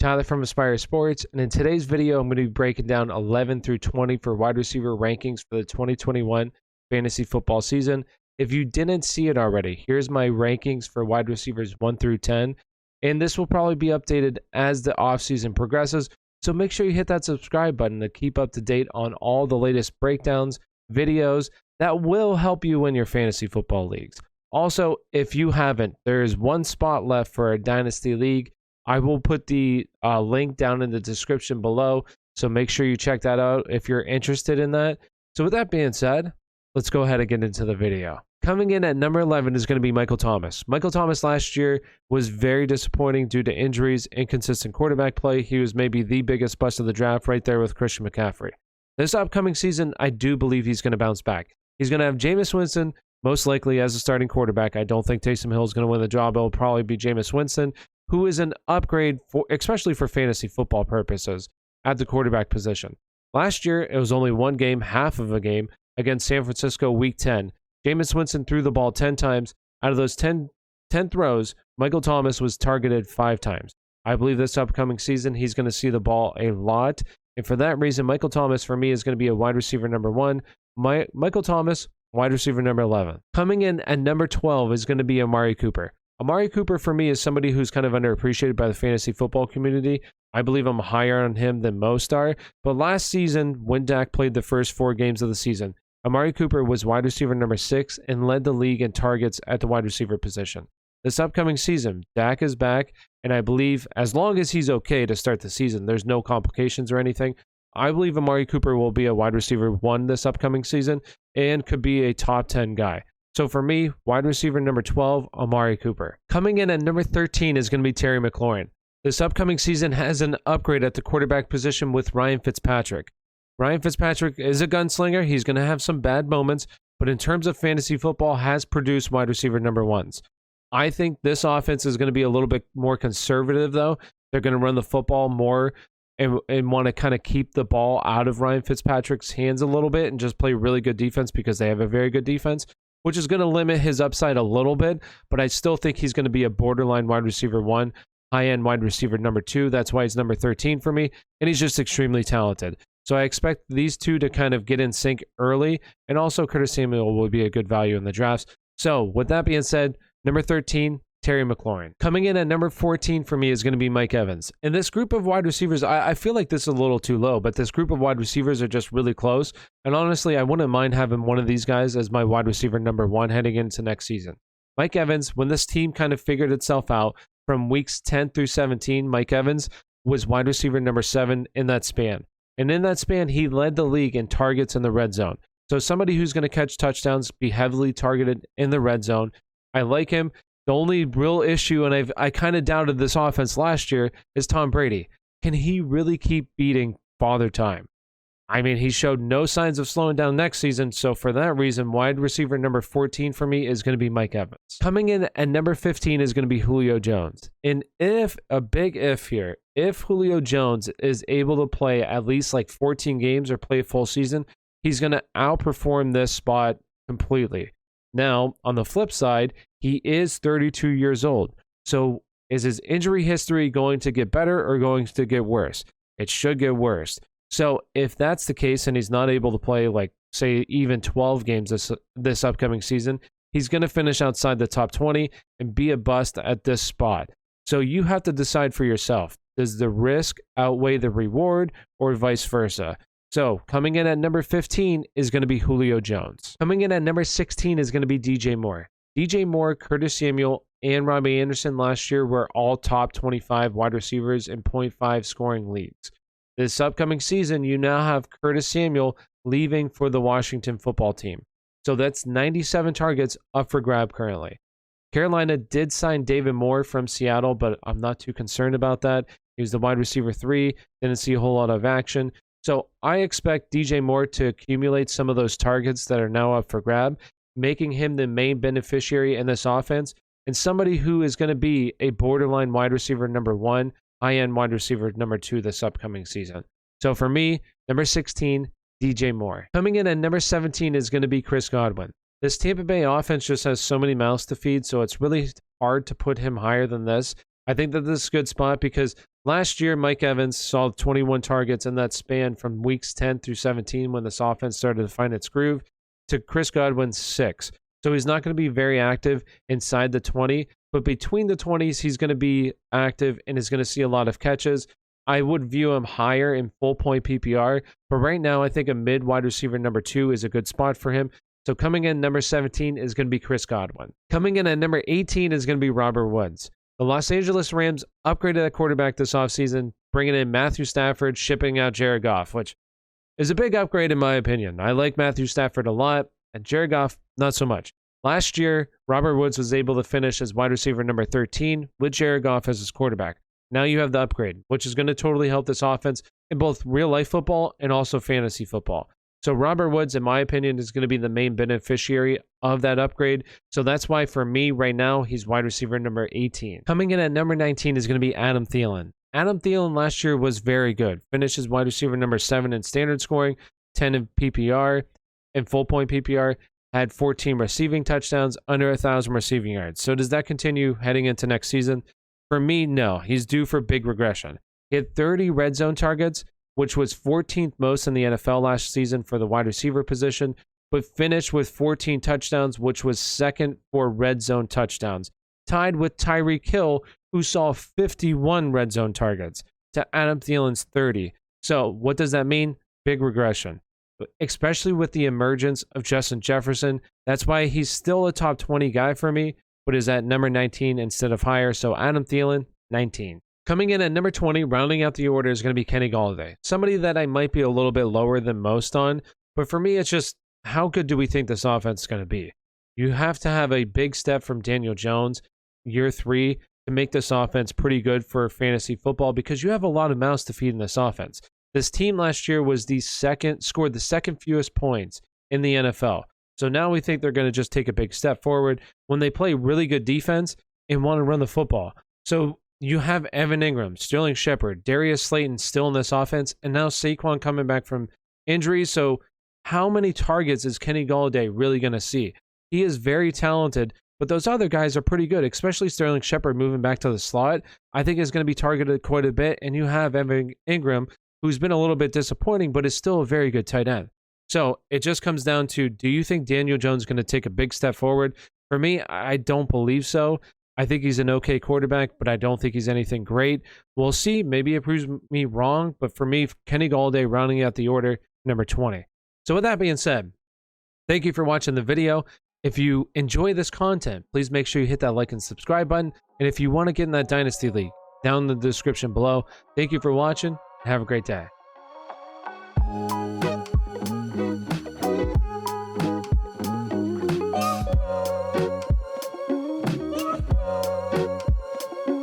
Tyler from Aspire Sports, and in today's video, I'm going to be breaking down 11 through 20 for wide receiver rankings for the 2021 fantasy football season. If you didn't see it already, here's my rankings for wide receivers 1 through 10, and this will probably be updated as the offseason progresses, so make sure you hit that subscribe button to keep up to date on all the latest breakdowns, videos that will help you win your fantasy football leagues. Also, if you haven't, there is one spot left for a dynasty league. I will put the link down in the description below, so make sure you check that out if you're interested in that. So with that being said, let's go ahead and get into the video. Coming in at number 11 is going to be Michael Thomas. Michael Thomas last year was very disappointing due to injuries, inconsistent quarterback play. He was maybe the biggest bust of the draft right there with Christian McCaffrey. This upcoming season, I do believe he's going to bounce back. He's going to have Jameis Winston, most likely as a starting quarterback. I don't think Taysom Hill is going to win the job. It will probably be Jameis Winston, who is an upgrade, especially for fantasy football purposes, at the quarterback position. Last year, it was only one game, half of a game, against San Francisco Week 10. Jameis Winston threw the ball 10 times. Out of those 10 throws, Michael Thomas was targeted 5 times. I believe this upcoming season, he's going to see the ball a lot. And for that reason, Michael Thomas, for me, is going to be a wide receiver number 1. Michael Thomas, wide receiver number 11. Coming in at number 12 is going to be Amari Cooper. Amari Cooper, for me, is somebody who's kind of underappreciated by the fantasy football community. I believe I'm higher on him than most are. But last season, when Dak played the first 4 games of the season, Amari Cooper was wide receiver number 6 and led the league in targets at the wide receiver position. This upcoming season, Dak is back, and I believe as long as he's okay to start the season, there's no complications or anything, I believe Amari Cooper will be a wide receiver 1 this upcoming season and could be a top 10 guy. So for me, wide receiver number 12, Amari Cooper. Coming in at number 13 is going to be Terry McLaurin. This upcoming season has an upgrade at the quarterback position with Ryan Fitzpatrick. Ryan Fitzpatrick is a gunslinger. He's going to have some bad moments, but in terms of fantasy football, has produced wide receiver number 1s. I think this offense is going to be a little bit more conservative, though. They're going to run the football more and want to kind of keep the ball out of Ryan Fitzpatrick's hands a little bit and just play really good defense because they have a very good defense, which is going to limit his upside a little bit, but I still think he's going to be a borderline wide receiver 1, high-end wide receiver number 2. That's why he's number 13 for me, and he's just extremely talented. So I expect these two to kind of get in sync early, and also Curtis Samuel will be a good value in the drafts. So with that being said, number 13, Terry McLaurin. Coming in at number 14 for me is going to be Mike Evans. And this group of wide receivers, I feel like this is a little too low, but this group of wide receivers are just really close. And honestly, I wouldn't mind having one of these guys as my wide receiver number 1 heading into next season. Mike Evans, when this team kind of figured itself out from weeks 10 through 17, Mike Evans was wide receiver number 7 in that span. And in that span, he led the league in targets in the red zone. So somebody who's going to catch touchdowns, be heavily targeted in the red zone. I like him. The only real issue, and I kind of doubted this offense last year, is Tom Brady. Can he really keep beating Father Time? I mean, he showed no signs of slowing down next season, so for that reason, wide receiver number 14 for me is going to be Mike Evans. Coming in at number 15 is going to be Julio Jones. And a big if here, if Julio Jones is able to play at least like 14 games or play a full season, he's going to outperform this spot completely. Now, on the flip side, he is 32 years old. So is his injury history going to get better or going to get worse? It should get worse. So if that's the case and he's not able to play, like, say, even 12 games this upcoming season, he's going to finish outside the top 20 and be a bust at this spot. So you have to decide for yourself. Does the risk outweigh the reward or vice versa? So coming in at number 15 is going to be Julio Jones. Coming in at number 16 is going to be DJ Moore. DJ Moore, Curtis Samuel, and Robbie Anderson last year were all top 25 wide receivers in .5 scoring leagues. This upcoming season, you now have Curtis Samuel leaving for the Washington football team. So that's 97 targets up for grab currently. Carolina did sign David Moore from Seattle, but I'm not too concerned about that. He was the wide receiver 3, didn't see a whole lot of action. So I expect DJ Moore to accumulate some of those targets that are now up for grab, making him the main beneficiary in this offense and somebody who is going to be a borderline wide receiver number 1, high-end wide receiver number 2 this upcoming season. So for me, number 16, DJ Moore. Coming in at number 17 is going to be Chris Godwin. This Tampa Bay offense just has so many mouths to feed, so it's really hard to put him higher than this. I think that this is a good spot because Last year, Mike Evans saw 21 targets in that span from weeks 10 through 17 when this offense started to find its groove, to Chris Godwin's 6. So he's not going to be very active inside the 20, but between the 20s, he's going to be active and is going to see a lot of catches. I would view him higher in full point PPR, but right now I think a mid wide receiver number 2 is a good spot for him. So coming in number 17 is going to be Chris Godwin. Coming in at number 18 is going to be Robert Woods. The Los Angeles Rams upgraded at quarterback this offseason, bringing in Matthew Stafford, shipping out Jared Goff, which is a big upgrade in my opinion. I like Matthew Stafford a lot, and Jared Goff, not so much. Last year, Robert Woods was able to finish as wide receiver number 13 with Jared Goff as his quarterback. Now you have the upgrade, which is going to totally help this offense in both real-life football and also fantasy football. So Robert Woods, in my opinion, is going to be the main beneficiary of that upgrade. So that's why for me right now, he's wide receiver number 18. Coming in at number 19 is going to be Adam Thielen. Adam Thielen last year was very good. Finished as wide receiver number 7 in standard scoring, 10 in PPR, and full point PPR. Had 14 receiving touchdowns, under 1,000 receiving yards. So does that continue heading into next season? For me, no. He's due for big regression. He had 30 red zone targets, which was 14th most in the NFL last season for the wide receiver position, but finished with 14 touchdowns, which was second for red zone touchdowns, tied with Tyreek Hill, who saw 51 red zone targets, to Adam Thielen's 30. So what does that mean? Big regression, especially with the emergence of Justin Jefferson. That's why he's still a top 20 guy for me, but is at number 19 instead of higher. So Adam Thielen, 19. Coming in at number 20, rounding out the order, is going to be Kenny Golladay. Somebody that I might be a little bit lower than most on, but for me, it's just how good do we think this offense is going to be? You have to have a big step from Daniel Jones, year 3, to make this offense pretty good for fantasy football because you have a lot of mouths to feed in this offense. This team last year was scored the second fewest points in the NFL. So now we think they're going to just take a big step forward when they play really good defense and want to run the football. So you have Evan Ingram, Sterling Shepard, Darius Slayton still in this offense, and now Saquon coming back from injury. So how many targets is Kenny Golladay really going to see? He is very talented, but those other guys are pretty good, especially Sterling Shepard moving back to the slot. I think is going to be targeted quite a bit, and you have Evan Ingram, who's been a little bit disappointing, but is still a very good tight end. So it just comes down to, do you think Daniel Jones is going to take a big step forward? For me, I don't believe so. I think he's an okay quarterback, but I don't think he's anything great. We'll see. Maybe it proves me wrong, but for me, Kenny Golladay rounding out the order, number 20. So with that being said, thank you for watching the video. If you enjoy this content, please make sure you hit that like and subscribe button. And if you want to get in that Dynasty League, down in the description below. Thank you for watching, and have a great day.